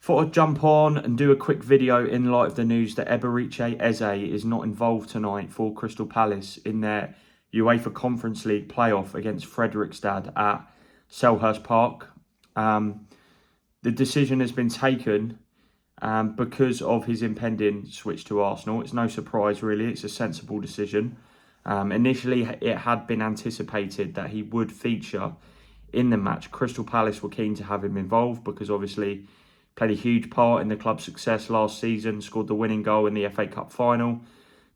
Thought I'd jump on and do a quick video in light of the news that Eberechi Eze is not involved tonight for Crystal Palace in their UEFA Conference League playoff against Fredrikstad at Selhurst Park. The decision has been taken because of his impending switch to Arsenal. It's no surprise really, it's a sensible decision. Initially it had been anticipated that he would feature in the match. Crystal Palace were keen to have him involved because obviously played a huge part in the club's success last season, scored the winning goal in the FA Cup final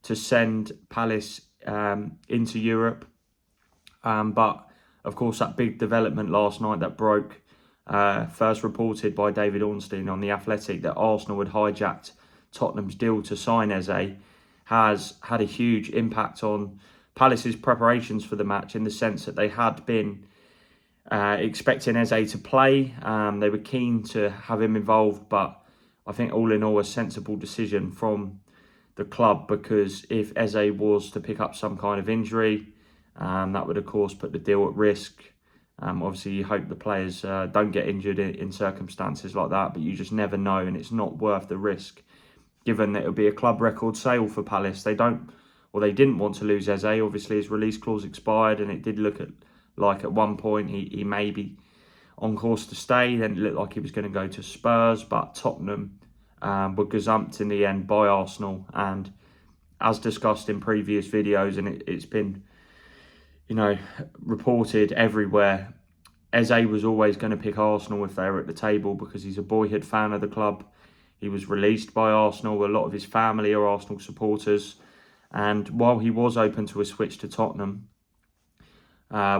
to send Palace into Europe. But of course, that big development last night that broke, first reported by David Ornstein on The Athletic, that Arsenal had hijacked Tottenham's deal to sign Eze, has had a huge impact on Palace's preparations for the match, in the sense that they had been expecting Eze to play. They were keen to have him involved, but I think all in all a sensible decision from the club, because if Eze was to pick up some kind of injury, that would of course put the deal at risk. Obviously you hope the players don't get injured in circumstances like that, but you just never know, and it's not worth the risk, given that it would be a club record sale for Palace. They didn't want to lose Eze. Obviously his release clause expired, and it did look like at one point he may be on course to stay. Then it looked like he was going to go to Spurs, but Tottenham were gazumped in the end by Arsenal. And as discussed in previous videos, and it's been, reported everywhere, Eze was always going to pick Arsenal if they were at the table, because he's a boyhood fan of the club. He was released by Arsenal. A lot of his family are Arsenal supporters. And while he was open to a switch to Tottenham,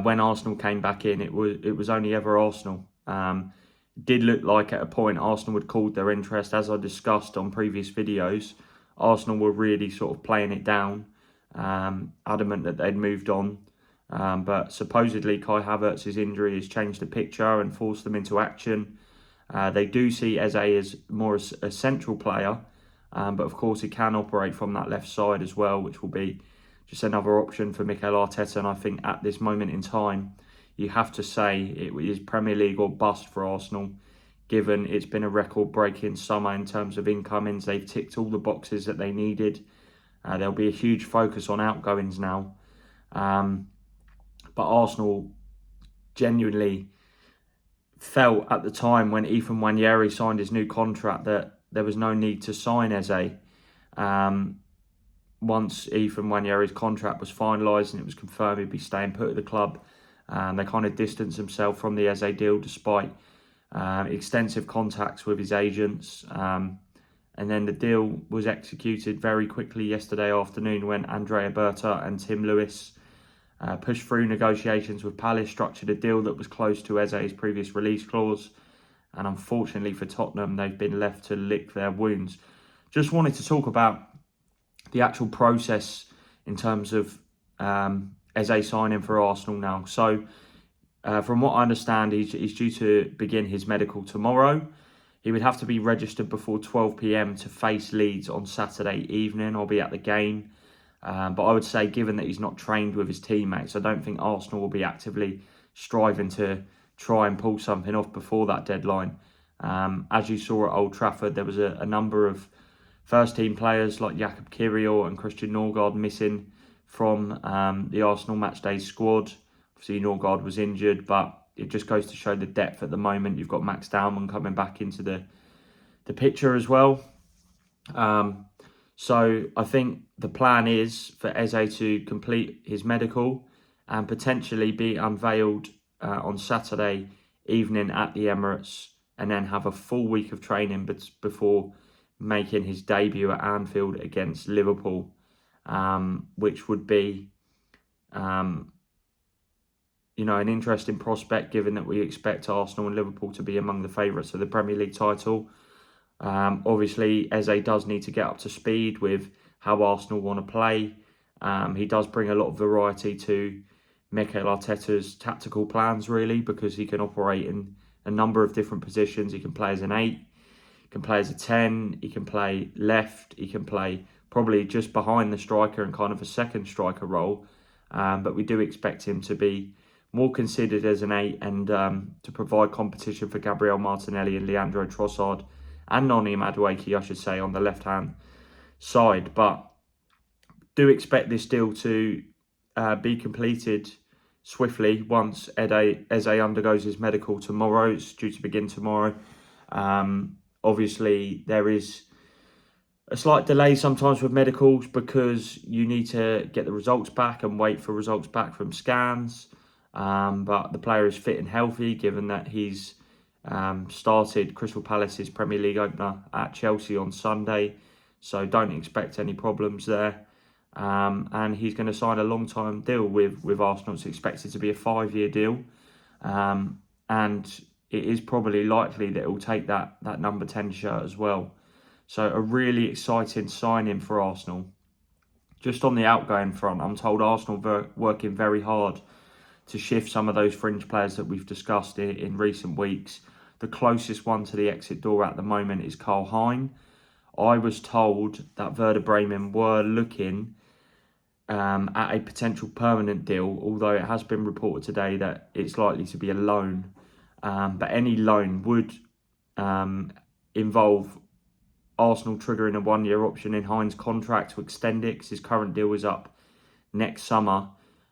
when Arsenal came back in, it was only ever Arsenal. It did look like at a point Arsenal had called their interest. As I discussed on previous videos, Arsenal were really sort of playing it down, adamant that they'd moved on. But supposedly Kai Havertz's injury has changed the picture and forced them into action. They do see Eze as more a central player, but of course he can operate from that left side as well, which will be just another option for Mikel Arteta. And I think at this moment in time, you have to say it is Premier League or bust for Arsenal, given it's been a record-breaking summer in terms of incomings. They've ticked all the boxes that they needed. There'll be a huge focus on outgoings now. But Arsenal genuinely felt at the time when Ethan Nwaneri signed his new contract that there was no need to sign Eze. Once Ethan Nwaneri's contract was finalised and it was confirmed he'd be staying put at the club, they kind of distanced themselves from the Eze deal, despite extensive contacts with his agents. And then the deal was executed very quickly yesterday afternoon when Andrea Berta and Tim Lewis pushed through negotiations with Palace, structured a deal that was close to Eze's previous release clause. And unfortunately for Tottenham, they've been left to lick their wounds. Just wanted to talk about the actual process in terms of Eze signing for Arsenal now. So from what I understand, he's due to begin his medical tomorrow. He would have to be registered before 12 p.m. to face Leeds on Saturday evening. I'll be at the game. But I would say, given that he's not trained with his teammates, I don't think Arsenal will be actively striving to try and pull something off before that deadline. As you saw at Old Trafford, there was a number of first-team players like Jakub Kiwior and Christian Norgard missing from the Arsenal matchday squad. Obviously, Norgard was injured, but it just goes to show the depth at the moment. You've got Max Dowman coming back into the picture as well. So I think the plan is for Eze to complete his medical and potentially be unveiled on Saturday evening at the Emirates, and then have a full week of training before making his debut at Anfield against Liverpool, which would be, an interesting prospect, given that we expect Arsenal and Liverpool to be among the favourites of the Premier League title. Obviously, Eze does need to get up to speed with how Arsenal want to play. He does bring a lot of variety to Mikel Arteta's tactical plans, really, because he can operate in a number of different positions. He can play as an 8, he can play as a 10, he can play left, he can play probably just behind the striker and kind of a second striker role. But we do expect him to be more considered as an 8 and to provide competition for Gabriel Martinelli and Leandro Trossard and Noni Madueke, I should say, on the left-hand side. But do expect this deal to be completed swiftly once Eze undergoes his medical tomorrow. It's due to begin tomorrow. Obviously, there is a slight delay sometimes with medicals because you need to get the results back and wait for results back from scans. But the player is fit and healthy, given that he's started Crystal Palace's Premier League opener at Chelsea on Sunday. So don't expect any problems there. And he's going to sign a long-time deal with Arsenal. It's expected to be a 5-year deal. And it is probably likely that it will take that number 10 shirt as well. So a really exciting signing for Arsenal. Just on the outgoing front, I'm told Arsenal are working very hard to shift some of those fringe players that we've discussed in recent weeks. The closest one to the exit door at the moment is Karl Hein. I was told that Werder Bremen were looking at a potential permanent deal, although it has been reported today that it's likely to be a loan. But any loan would involve Arsenal triggering a 1-year option in Hein's contract to extend it, because his current deal is up next summer.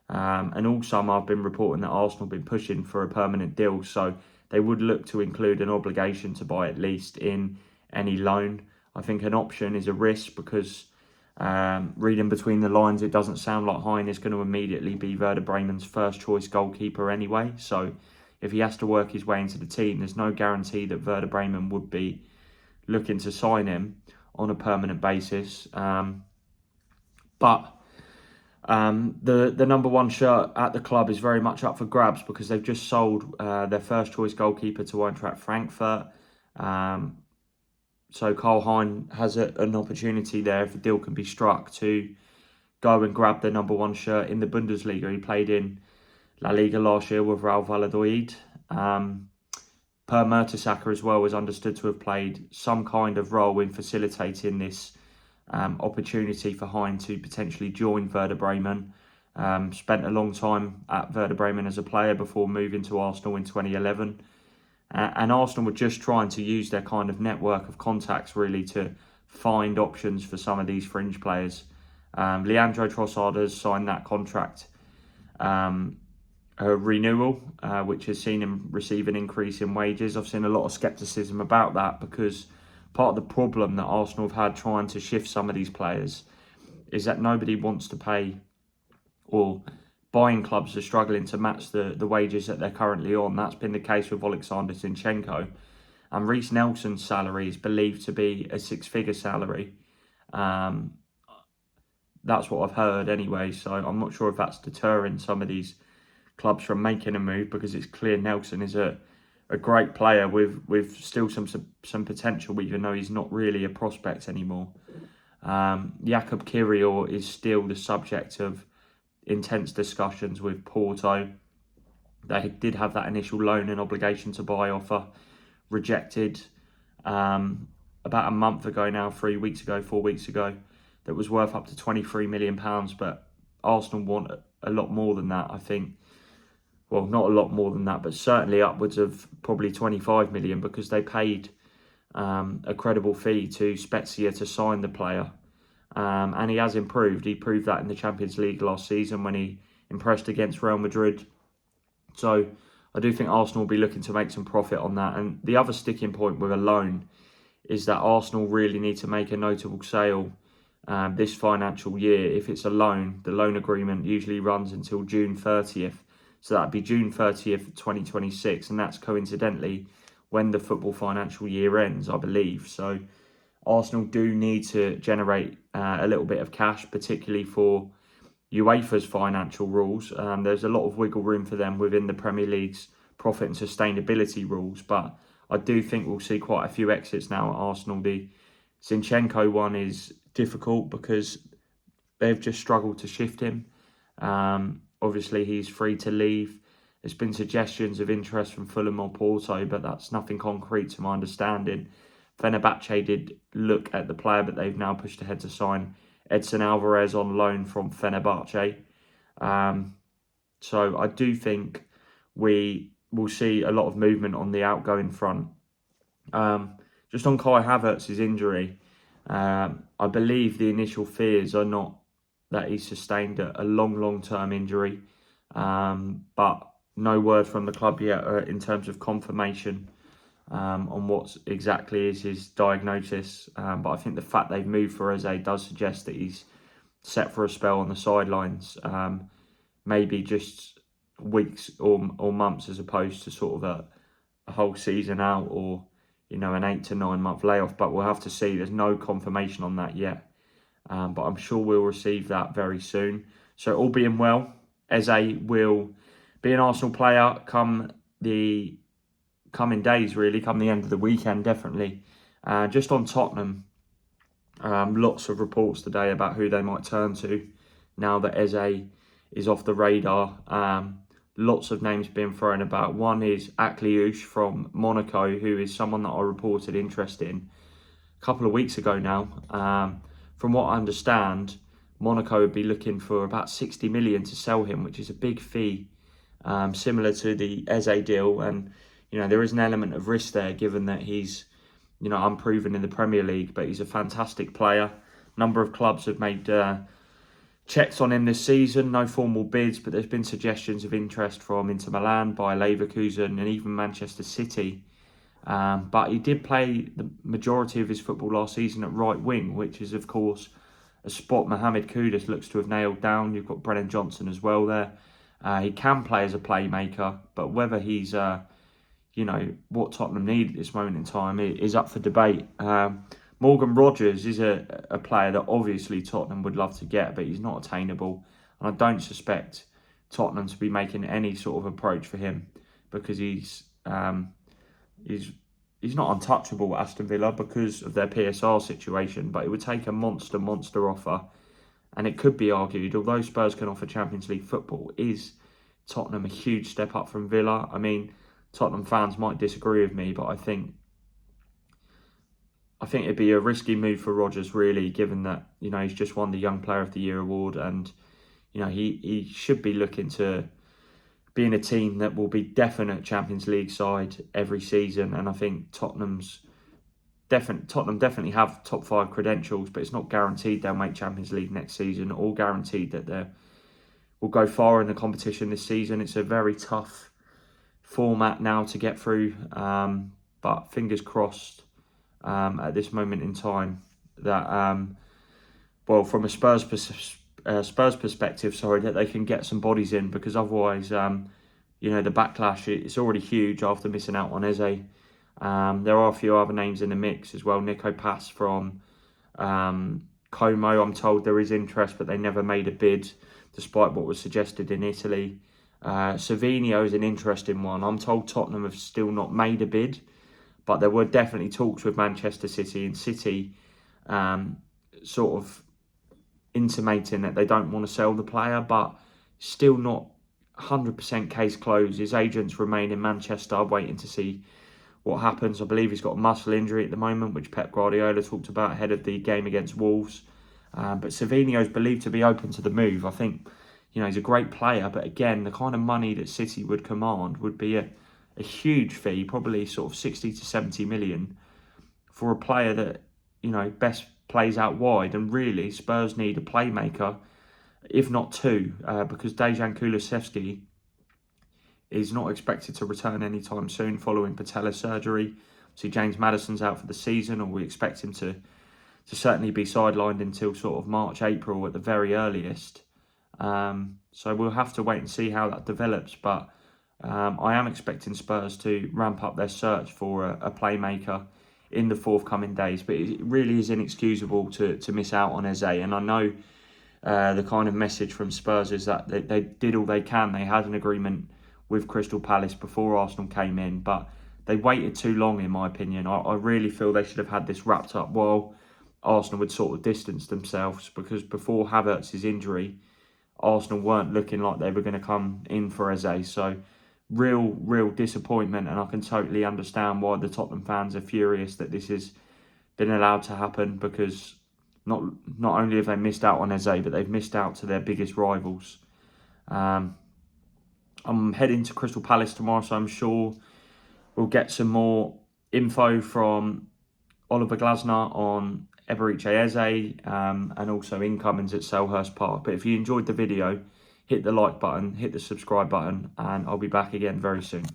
And all summer I've been reporting that Arsenal have been pushing for a permanent deal, so they would look to include an obligation to buy at least in any loan. I think an option is a risk because reading between the lines, it doesn't sound like Hein is going to immediately be Werder Bremen's first choice goalkeeper anyway. So if he has to work his way into the team, there's no guarantee that Werder Bremen would be looking to sign him on a permanent basis. But the number 1 shirt at the club is very much up for grabs because they've just sold their first choice goalkeeper to Eintracht Frankfurt. So Karl Hein has an opportunity there, if a deal can be struck, to go and grab the number 1 shirt in the Bundesliga. He played in La Liga last year with Real Valladolid. Per Mertesacker as well was understood to have played some kind of role in facilitating this opportunity for Hein to potentially join Werder Bremen. Spent a long time at Werder Bremen as a player before moving to Arsenal in 2011. And Arsenal were just trying to use their kind of network of contacts really to find options for some of these fringe players. Leandro Trossard has signed that contract a renewal, which has seen him receive an increase in wages. I've seen a lot of scepticism about that because part of the problem that Arsenal have had trying to shift some of these players is that nobody wants to pay, or buying clubs are struggling to match the wages that they're currently on. That's been the case with Alexander Zinchenko. And Reece Nelson's salary is believed to be a 6-figure salary. That's what I've heard anyway, so I'm not sure if that's deterring some of these clubs from making a move, because it's clear Nelson is a great player with still some potential, even though he's not really a prospect anymore. Jakub Kirill is still the subject of intense discussions with Porto. They did have that initial loan and obligation to buy offer rejected about a month ago now, 4 weeks ago, that was worth up to £23 million, but Arsenal want a lot more than that, I think. Well, not a lot more than that, but certainly upwards of probably 25 million, because they paid a credible fee to Spezia to sign the player. And he has improved. He proved that in the Champions League last season when he impressed against Real Madrid. So I do think Arsenal will be looking to make some profit on that. And the other sticking point with a loan is that Arsenal really need to make a notable sale this financial year. If it's a loan, the loan agreement usually runs until June 30th. So that'd be June 30th, 2026. And that's coincidentally when the football financial year ends, I believe. So Arsenal do need to generate a little bit of cash, particularly for UEFA's financial rules. There's a lot of wiggle room for them within the Premier League's profit and sustainability rules. But I do think we'll see quite a few exits now at Arsenal. The Zinchenko one is difficult because they've just struggled to shift him. Obviously, he's free to leave. There's been suggestions of interest from Fulham or Porto, but that's nothing concrete to my understanding. Fenerbahce did look at the player, but they've now pushed ahead to sign Edson Alvarez on loan from Fenerbahce. So I do think we will see a lot of movement on the outgoing front. just on Kai Havertz's injury, I believe the initial fears are not that he sustained a long-term injury, but no word from the club yet in terms of confirmation on what exactly is his diagnosis. But I think the fact they've moved for Eze does suggest that he's set for a spell on the sidelines, maybe just weeks or months as opposed to sort of a whole season out, or an 8 to 9 month layoff. But we'll have to see. There's no confirmation on that yet, but I'm sure we'll receive that very soon. So all being well, Eze will be an Arsenal player come the coming days, really, come the end of the weekend, definitely. Just on Tottenham, lots of reports today about who they might turn to now that Eze is off the radar. Lots of names being thrown about. One is Akliouche from Monaco, who is someone that I reported interest in a couple of weeks ago now. From what I understand, Monaco would be looking for about 60 million to sell him, which is a big fee, similar to the Eze deal. And, there is an element of risk there, given that he's, unproven in the Premier League, but he's a fantastic player. Number of clubs have made checks on him this season, no formal bids, but there's been suggestions of interest from Inter Milan, Bayer Leverkusen, and even Manchester City. But he did play the majority of his football last season at right wing, which is, of course, a spot Mohamed Kudus looks to have nailed down. You've got Brennan Johnson as well there. He can play as a playmaker, but whether he's, what Tottenham need at this moment in time is up for debate. Morgan Rogers is a player that obviously Tottenham would love to get, but he's not attainable. And I don't suspect Tottenham to be making any sort of approach for him, because he's not untouchable at Aston Villa because of their PSR situation. But it would take a monster offer. And it could be argued, although Spurs can offer Champions League football, is Tottenham a huge step up from Villa? I mean, Tottenham fans might disagree with me, but I think it'd be a risky move for Rodgers, really, given that, he's just won the Young Player of the Year award, and, he should be looking to be in a team that will be definite Champions League side every season. And I think Tottenham definitely have top 5 credentials, but it's not guaranteed they'll make Champions League next season, or guaranteed that they will go far in the competition this season. It's a very tough format now to get through, but fingers crossed at this moment in time that, from a Spurs perspective, that they can get some bodies in, because otherwise, the backlash, it's already huge after missing out on Eze. There are a few other names in the mix as well. Nico Pass from Como, I'm told there is interest, but they never made a bid, despite what was suggested in Italy. Savinio is an interesting one. I'm told Tottenham have still not made a bid, but there were definitely talks with Manchester City, and City sort of intimating that they don't want to sell the player, but still not 100% case closed. His agents remain in Manchester waiting to see what happens. I believe he's got a muscle injury at the moment, which Pep Guardiola talked about ahead of the game against Wolves. But Savinio is believed to be open to the move. I think, he's a great player, but again, the kind of money that City would command would be a huge fee, probably sort of 60 to 70 million for a player that, best plays out wide. And really, Spurs need a playmaker, if not two, because Dejan Kulusevski is not expected to return anytime soon following patella surgery. See, James Maddison's out for the season, or we expect him to certainly be sidelined until sort of March, April at the very earliest. So we'll have to wait and see how that develops. But I am expecting Spurs to ramp up their search for a playmaker in the forthcoming days. But it really is inexcusable to miss out on Eze. And I know the kind of message from Spurs is that they did all they can. They had an agreement with Crystal Palace before Arsenal came in, but they waited too long, in my opinion. I really feel they should have had this wrapped up while Arsenal would sort of distance themselves, because before Havertz's injury, Arsenal weren't looking like they were going to come in for Eze. So real disappointment, and I can totally understand why the Tottenham fans are furious that this has been allowed to happen, because not only have they missed out on Eze, but they've missed out to their biggest rivals. I'm heading to Crystal Palace tomorrow, so I'm sure we'll get some more info from Oliver Glasner on Eberechi Eze, and also incomings at Selhurst Park. But if you enjoyed the video, hit the like button, hit the subscribe button, and I'll be back again very soon.